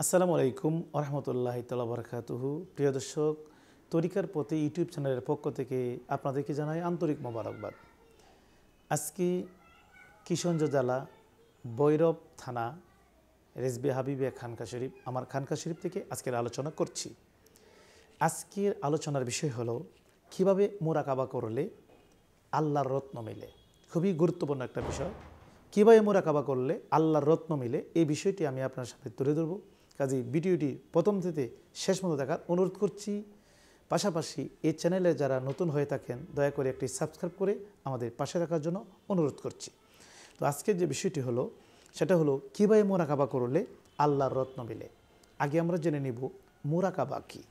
আসসালামু আলাইকুম ওরহমতুল্লাহি তাআলা বারাকাতুহু। প্রিয় দর্শক, তরিকার পথে ইউটিউব চ্যানেলের পক্ষ থেকে আপনাদেরকে জানাই আন্তরিক মোবারকবাদ। আজকে কিশোরগঞ্জ জেলা ভৈরব থানা রেজবে হাবিবে খানকা শরীফ, আমার খানকা শরীফ থেকে আজকের আলোচনা করছি। আজকের আলোচনার বিষয় হলো কিভাবে মুরাকাবা করলে আল্লাহর রত্ন মেলে। খুবই গুরুত্বপূর্ণ একটা বিষয়। কীভাবে মুরাকাবা করলে আল্লাহর রত্ন মিলে, এই বিষয়টি আমি আপনার সামনে তুলে ধরব। কাজেই ভিডিওটি প্রথম থেকে শেষ পর্যন্ত দেখার অনুরোধ করছি। পাশাপাশি এই চ্যানেলে যারা নতুন হয়ে থাকেন দয়া করে একটি সাবস্ক্রাইব করে আমাদের পাশে রাখার জন্য অনুরোধ করছি। তো আজকের যে বিষয়টি হলো সেটা হলো কীভাবে মুরাকাবা করলে আল্লাহর রত্ন মিলে। আগে আমরা জেনে নিব মুরাকাবা কী।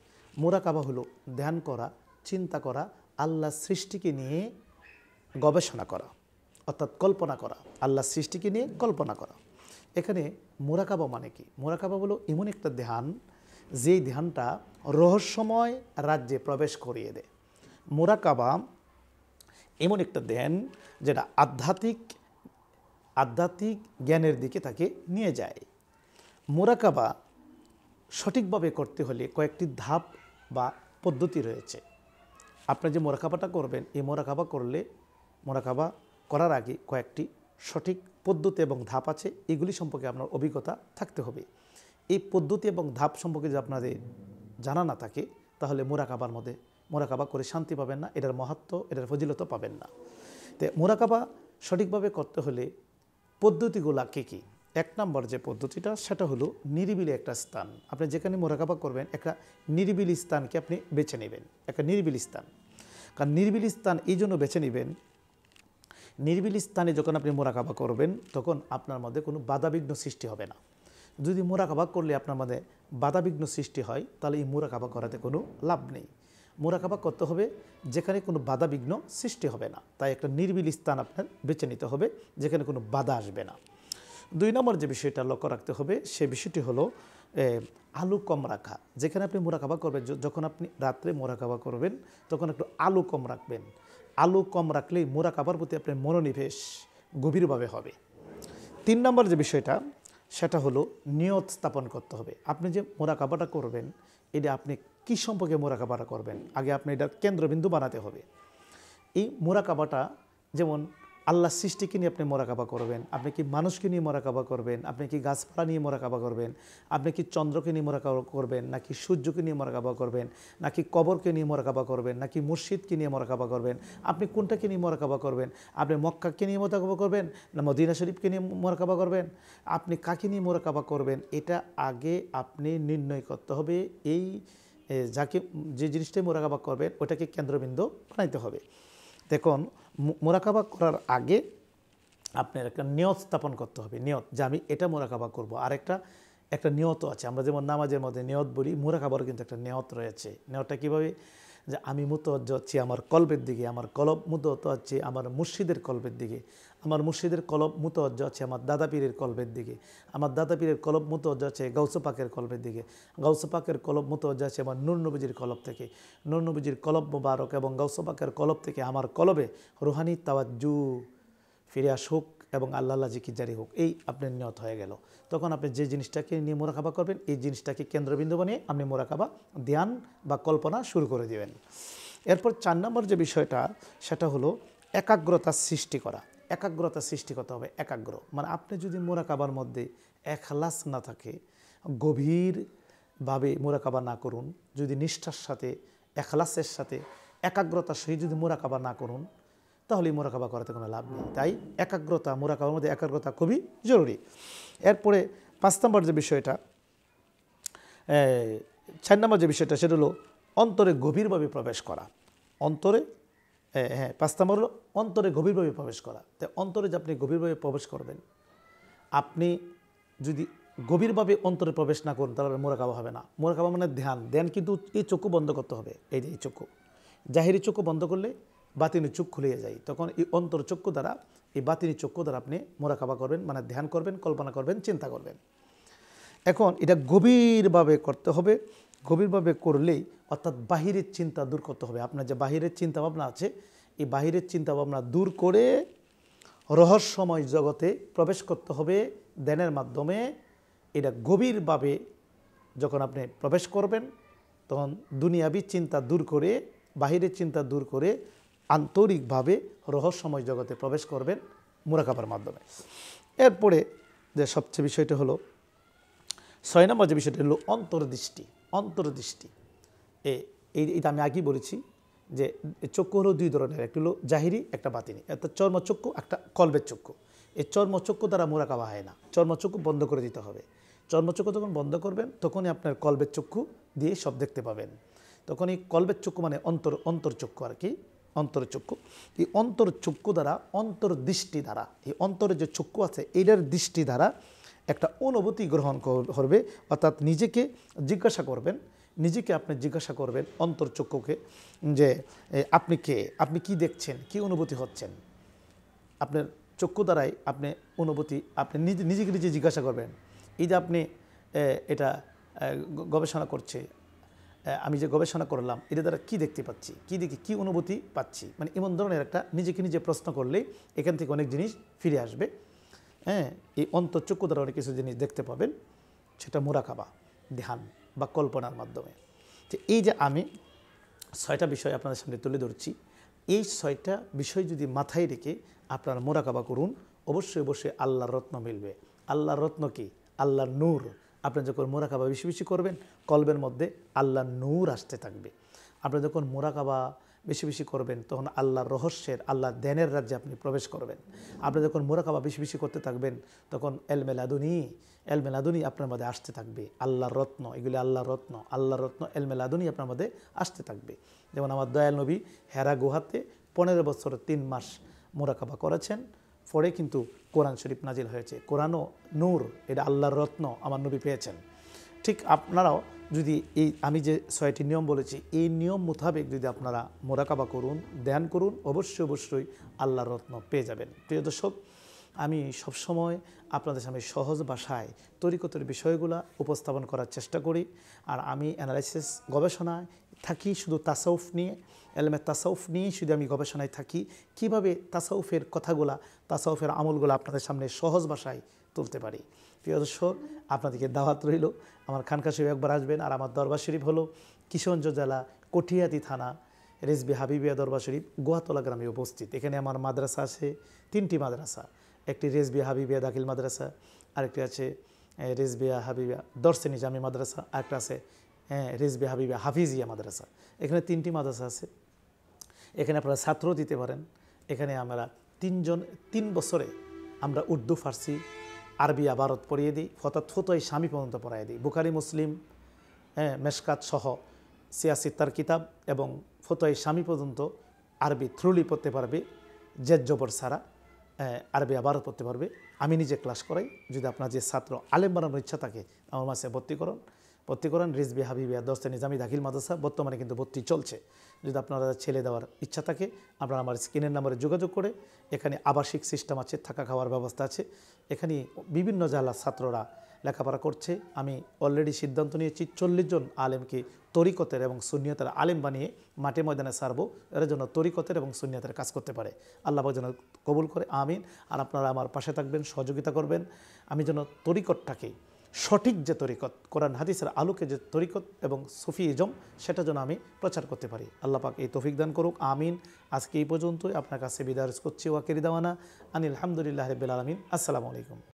মুরাকাবা হলো ধ্যান করা, চিন্তা করা, আল্লাহর সৃষ্টিকে নিয়ে গবেষণা করা, অর্থাৎ কল্পনা করা, আল্লাহর সৃষ্টিকে নিয়ে কল্পনা করা। এখানে মুরাকাবা মানে কি? মুরাকাবা হলো এমন একটা ধ্যান, যেই ধ্যানটা রহস্যময় রাজ্যে প্রবেশ করিয়ে দেয়। মুরাকাবা এমন একটা ধ্যান যেটা আধ্যাত্মিক জ্ঞানের দিকে তাকে নিয়ে যায়। মুরাকাবা সঠিকভাবে করতে হলে কয়েকটি ধাপ বা পদ্ধতি রয়েছে। আপনি যে মুরাকাবাটা করবেন, এই মুরাকাবা করার আগে কয়েকটি সঠিক পদ্ধতি এবং ধাপ আছে, এগুলি সম্পর্কে আপনার অভিজ্ঞতা থাকতে হবে। এই পদ্ধতি এবং ধাপ সম্পর্কে যদি আপনাদের জানা না থাকে তাহলে মুরাকাবা করে শান্তি পাবেন না, এটার মাহাত্ম্য, এটার ফজিলতও পাবেন না। তো মুরাকাবা সঠিকভাবে করতে হলে পদ্ধতিগুলা কী? এক নম্বর যে পদ্ধতিটা সেটা হলো নিরিবিলি একটা স্থান। আপনি যেখানে মুরাকাবা করবেন একটা নিরিবিলি স্থানকে আপনি বেছে নেবেন, একটা নিরিবিলি স্থান। কারণ নিরিবিলি স্থান এই জন্য বেছে নেবেন, নিরিবিলি স্থানে যখন আপনি মুরাকাবা করবেন তখন আপনার মধ্যে কোনো বাধাবিঘ্ন সৃষ্টি হবে না। যদি মুরাকাবা করলে আপনার মধ্যে বাধাবিঘ্ন সৃষ্টি হয় তাহলে এই মুরাকাবা করাতে কোনো লাভ নেই। মুরাকাবা করতে হবে যেখানে কোনো বাধাবিঘ্ন সৃষ্টি হবে না, তাই একটা নিরিবিলি স্থান আপনার বেছে নিতে হবে যেখানে কোনো বাধা আসবে না। দুই নম্বর যে বিষয়টা লক্ষ্য রাখতে হবে সে বিষয়টি হলো আলো কম রাখা। যেখানে আপনি মুরাকাবা করবেন, যখন আপনি রাত্রে মুরাকাবা করবেন তখন একটু আলো কম রাখবেন। আলো কম রাখলেই মুরাকাবার প্রতি আপনার মনোনিবেশ গভীরভাবে হবে। তিন নম্বর যে বিষয়টা সেটা হলো নিয়ত স্থাপন করতে হবে। আপনি যে মুরাকাবাটা করবেন এটা আপনি কী সম্পর্কে মুরাকাবাটা করবেন, আগে আপনি এটা কেন্দ্রবিন্দু বানাতে হবে। এই মুরাকাবাটা যেমন আল্লাহর সৃষ্টিকে নিয়ে আপনি মুরাকাবা করবেন, আপনি কি মানুষকে নিয়ে মুরাকাবা করবেন, আপনি কি গাছপালা নিয়ে মুরাকাবা করবেন, আপনি কি চন্দ্রকে নিয়ে মুরাকাবা করবেন, নাকি সূর্যকে নিয়ে মুরাকাবা করবেন, নাকি কবরকে নিয়ে মুরাকাবা করবেন, নাকি মসজিদকে নিয়ে মুরাকাবা করবেন, আপনি কোনটাকে নিয়ে মুরাকাবা করবেন, আপনি মক্কাকে নিয়ে মুরাকাবা করবেন না মদিনা শরীফকে নিয়ে মুরাকাবা করবেন, আপনি কাকে নিয়ে মুরাকাবা করবেন, এটা আগে আপনি নির্ণয় করতে হবে। এই যে জিনিসটাই মুরাকাবা করবেন ওটাকে কেন্দ্রবিন্দু বানাইতে হবে। দেখুন, মুরাকাবা করার আগে আপনার একটা নিয়ত স্থাপন করতে হবে। নিয়ত যে আমি এটা মুরাকাবা করব। আর একটা নিয়তও আছে। আমরা যেমন নামাজের মধ্যে নিয়ত বলি, মুরাকাবারও কিন্তু একটা নিয়ত রয়েছে। নিয়তটা কীভাবে? যে আমি মুতওয়াজ্জহ হচ্ছি আমার কলবের দিকে, আমার কলব মুতওয়াজ্জহ হচ্ছে আমার মুর্শিদের কলবের দিকে, আমার মুর্শিদের কলব মুতওয়াজ্জহ হচ্ছে আমার দাদা পীরের কলবের দিকে, আমার দাদা পীরের কলব মুতওয়াজ্জহ হচ্ছে গাউস পাকের কলবের দিকে, গাউস পাকের কলব মুতওয়াজ্জহ হচ্ছে আমার নূর নবীজির কলব থেকে, নূর নবীজির কলব মুবারক এবং গাউস পাকের কলব থেকে আমার কলবে রুহানি তাওয়াজ্জু ফিরে আসুক এবং আল্লাহ জিকির জারি হোক। এই আপনার নিয়ত হয়ে গেল। তখন আপনি যে জিনিসটাকে নিয়ে মুরাকাবা করবেন এই জিনিসটাকে কেন্দ্রবিন্দু বানিয়ে আপনি মুরাকাবা ধ্যান বা কল্পনা শুরু করে দেবেন। এরপর 4 নম্বর যে বিষয়টা সেটা হলো একাগ্রতা সৃষ্টি করা। একাগ্রতা সৃষ্টি করতে হবে। মানে আপনি যদি মুরাকাবার মধ্যে এখলাস না থাকে, গভীরভাবে মুরাকাবা না করুন, যদি নিষ্ঠার সাথে এখলাসের সাথে একাগ্রতার সহিত যদি মুরাকাবা না করুন তাহলে মুরাকাবা করাতে কোনো লাভ নেই। তাই মুরাকাবার মধ্যে একাগ্রতা খুবই জরুরি। এরপরে 5 নম্বর যে বিষয়টা 4 নম্বর যে বিষয়টা সেটা হলো অন্তরে গভীরভাবে প্রবেশ করা। 5 নম্বর হলো অন্তরে গভীরভাবে প্রবেশ করা। তাই অন্তরে যে আপনি গভীরভাবে প্রবেশ করবেন, আপনি যদি গভীরভাবে অন্তরে প্রবেশ না করুন তাহলে মুরাকাবা হবে না। মুরাকাবা মানে ধ্যান কিন্তু এই চক্ষু বন্ধ করতে হবে। এই যে এই চক্ষু, জাহিরি চক্ষু বন্ধ করলে বাতিনি চোখ খুলে যায়। তখন এই অন্তর চক্ষু দ্বারা, এই বাতিনি চক্ষু দ্বারা আপনি মুরাকাবা করবেন, মানে ধ্যান করবেন, কল্পনা করবেন, চিন্তা করবেন। এখন এটা গভীরভাবে করতে হবে। গভীরভাবে করলেই অর্থাৎ বাহিরের চিন্তা দূর করতে হবে। আপনার যে বাহিরের চিন্তাভাবনা আছে এই বাহিরের চিন্তাভাবনা দূর করে রহস্যময় জগতে প্রবেশ করতে হবে ধ্যানের মাধ্যমে। এটা গভীরভাবে যখন আপনি প্রবেশ করবেন তখন দুনিয়াবী চিন্তা দূর করে, বাহিরের চিন্তা দূর করে আন্তরিকভাবে রহস্যময় জগতে প্রবেশ করবেন মুরাকাবার মাধ্যমে। এরপরে যে সবচেয়ে বিষয়টা হলো 6 নম্বর যে বিষয়টা হলো অন্তর্দৃষ্টি। অন্তর্দৃষ্টি এইটা আমি আগেই বলেছি যে চক্ষু হলো 2 ধরনের, একটা হলো জাহিরি, একটা বাতিনি। একটা চর্মচক্ষু, একটা কলবের চক্ষু। এই চর্মচক্ষু দ্বারা মুরাকাবা হয় না, চর্মচক্ষু বন্ধ করে দিতে হবে। চর্মচক্ষু যখন বন্ধ করবেন তখনই আপনার কলবের চক্ষু দিয়ে সব দেখতে পাবেন। তখন এই কলবের চক্ষু মানে অন্তর্চক্ষু আর কি, অন্তর্চক্ষু। এই অন্তর্চক্ষু দ্বারা, অন্তর্দৃষ্টি দ্বারা, এই অন্তরের যে চক্ষু আছে এটার দৃষ্টি দ্বারা একটা অনুভূতি গ্রহণ করবে, অর্থাৎ নিজেকে জিজ্ঞাসা করবেন, নিজেকে আপনি জিজ্ঞাসা করবেন অন্তর্চক্ষুকে যে আপনি কে, আপনি কি দেখছেন, কি অনুভূতি হচ্ছেন। আপনার চক্ষু দ্বারাই আপনি অনুভূতি, আপনি নিজেকে নিজে জিজ্ঞাসা করবেন। এই যে আপনি এটা গবেষণা করছে, আমি যে গবেষণা করলাম এটা দ্বারা কী দেখতে পাচ্ছি, কী দেখি কী অনুভূতি পাচ্ছি, মানে এমন ধরনের একটা নিজেকে নিজে প্রশ্ন করলে এখান থেকে অনেক জিনিস ফিরে আসবে। হ্যাঁ, এই অন্তর্চক্ষু দ্বারা অনেক কিছু জিনিস দেখতে পাবেন, সেটা মুরাকাবা, ধ্যান বা কল্পনার মাধ্যমে। যে এই যে আমি 6টা বিষয় আপনাদের সামনে তুলে ধরছি, এই 6টা বিষয় যদি মাথায় রেখে আপনারা মুরাকাবা করুন, অবশ্যই অবশ্যই আল্লাহর রত্ন মিলবে। আল্লাহর রত্ন কি? আল্লাহর নূর। আপনি যখন মুরাকাবা বেশি বেশি করবেন কলবের মধ্যে আল্লাহর নূর আসতে থাকবে। আপনি যখন মুরাকাবা বেশি বেশি করবেন তখন আল্লাহর রহস্যের, আল্লাহর ধ্যানের রাজ্যে আপনি প্রবেশ করবেন। আপনি যখন মুরাকাবা বেশি বেশি করতে থাকবেন তখন এলমে লাদুনি আপনার মধ্যে আসতে থাকবে। আল্লাহর রত্ন, এগুলি আল্লাহর রত্ন, আল্লাহর রত্ন এলমে লাদুনি আপনার মধ্যে আসতে থাকবে। যেমন আমার দয়াল নবী হেরা গুহাতে 15 বছর 3 মাস মুরাকাবা করেছেন, পরে কিন্তু কোরআন শরীফ নাজিল হয়েছে। কোরআনও নূর, এটা আল্লাহর রত্ন আমার নবী পেয়েছেন। ঠিক আপনারাও যদি এই আমি যে 6টি নিয়ম বলেছি এই নিয়ম মোতাবেক যদি আপনারা মুরাকাবা করুন, ধ্যান করুন, অবশ্যই অবশ্যই আল্লাহর রত্ন পেয়ে যাবেন। প্রিয় দর্শক, আমি সবসময় আপনাদের সামনে সহজ ভাষায় তরিকতের বিষয়গুলো উপস্থাপন করার চেষ্টা করি। আর আমি অ্যানালাইসিস গবেষণায় থাকি শুধু তাসাউফ নিয়ে, এলমে তাসাউফ নিয়ে শুধু আমি গবেষণায় থাকি, কিভাবে তাসাউফের কথাগুলা, তাসাউফের আমলগুলো আপনাদের সামনে সহজ ভাষায় তুলতে পারি। প্রিয় দর্শক, আপনাদেরকে দাওয়াত রইল, আমার খানকা শরীফ একবার আসবেন। আর আমার দরবার শরীফ হলো কিশোরগঞ্জ জেলা কটিয়াদি থানা, রেজবি হাবিবিয়া দরবার শরীফ, গোয়াতলা গ্রামে উপস্থিত। এখানে আমার মাদ্রাসা আছে 3টি মাদ্রাসা, একটি রেজবি হাবিবিয়া দাখিল মাদ্রাসা, আরেকটি আছে রেজবিয়া হাবিবিয়া দর্শে নিজামি মাদ্রাসা, আরেকটা আছে রেজবি হাবিবিয়া হাফিজিয়া মাদ্রাসা। এখানে 3টি মাদ্রাসা আছে। এখানে আপনারা ছাত্র দিতে পারেন। এখানে আমরা 3 বছরে আমরা উর্দু, ফার্সি, আরবি আবারত পড়িয়ে দিই, ফতোয় স্বামী পর্যন্ত পড়াই দিই। বুখারি, মুসলিম, মেশকাত সহ সিয়াসিত্তার কিতাব এবং ফতোয় স্বামী পর্যন্ত আরবি থ্রুলি পড়তে পারবে, জেদ জবর সারা আরবি আবারত পড়তে পারবে। আমি নিজে ক্লাস করাই। যদি আপনার যে ছাত্র আলেম বানানোর ইচ্ছা থাকে আমার মাসে ভর্তি করান। রিজবি হাবিবিয়া দর্শে নিজামি দাখিল মাদ্রাসা, বর্তমানে কিন্তু ভর্তি চলছে। যদি আপনারা ছেলে দেওয়ার ইচ্ছা থাকে আপনারা আমার স্ক্রিনের নাম্বারে যোগাযোগ করে, এখানে আবাসিক সিস্টেম আছে, থাকা খাওয়ার ব্যবস্থা আছে। এখানে বিভিন্ন জেলার ছাত্ররা লেখাপড়া করছে। আমি অলরেডি সিদ্ধান্ত নিয়েছি 40 জন আলেমকে তরিকতের এবং সুন্নিয়তের আলেম বানিয়ে মাঠে ময়দানে ছাড়বো, এর জন্য তরিকতের এবং সুন্নিয়তের কাজ করতে পারে। আল্লাহ যেন কবুল করে, আমিন। আর আপনারা আমার পাশে থাকবেন, সহযোগিতা করবেন, আমি যেন তরিকতটাকে সঠিক যে তরিকত, কোরআন হাদিসের আলোকে যে তরিকত এবং সুফিজম, সেটা যেন আমি প্রচার করতে পারি। আল্লাহ পাক এই তৌফিক দান করুক, আমিন। আজকে এই পর্যন্তই, আপনার কাছে বিদায় করছি। ওয়াকির দাওয়ানা আনিল হামদুলিল্লাহি রাব্বিল আলামিন। আসসালামু আলাইকুম।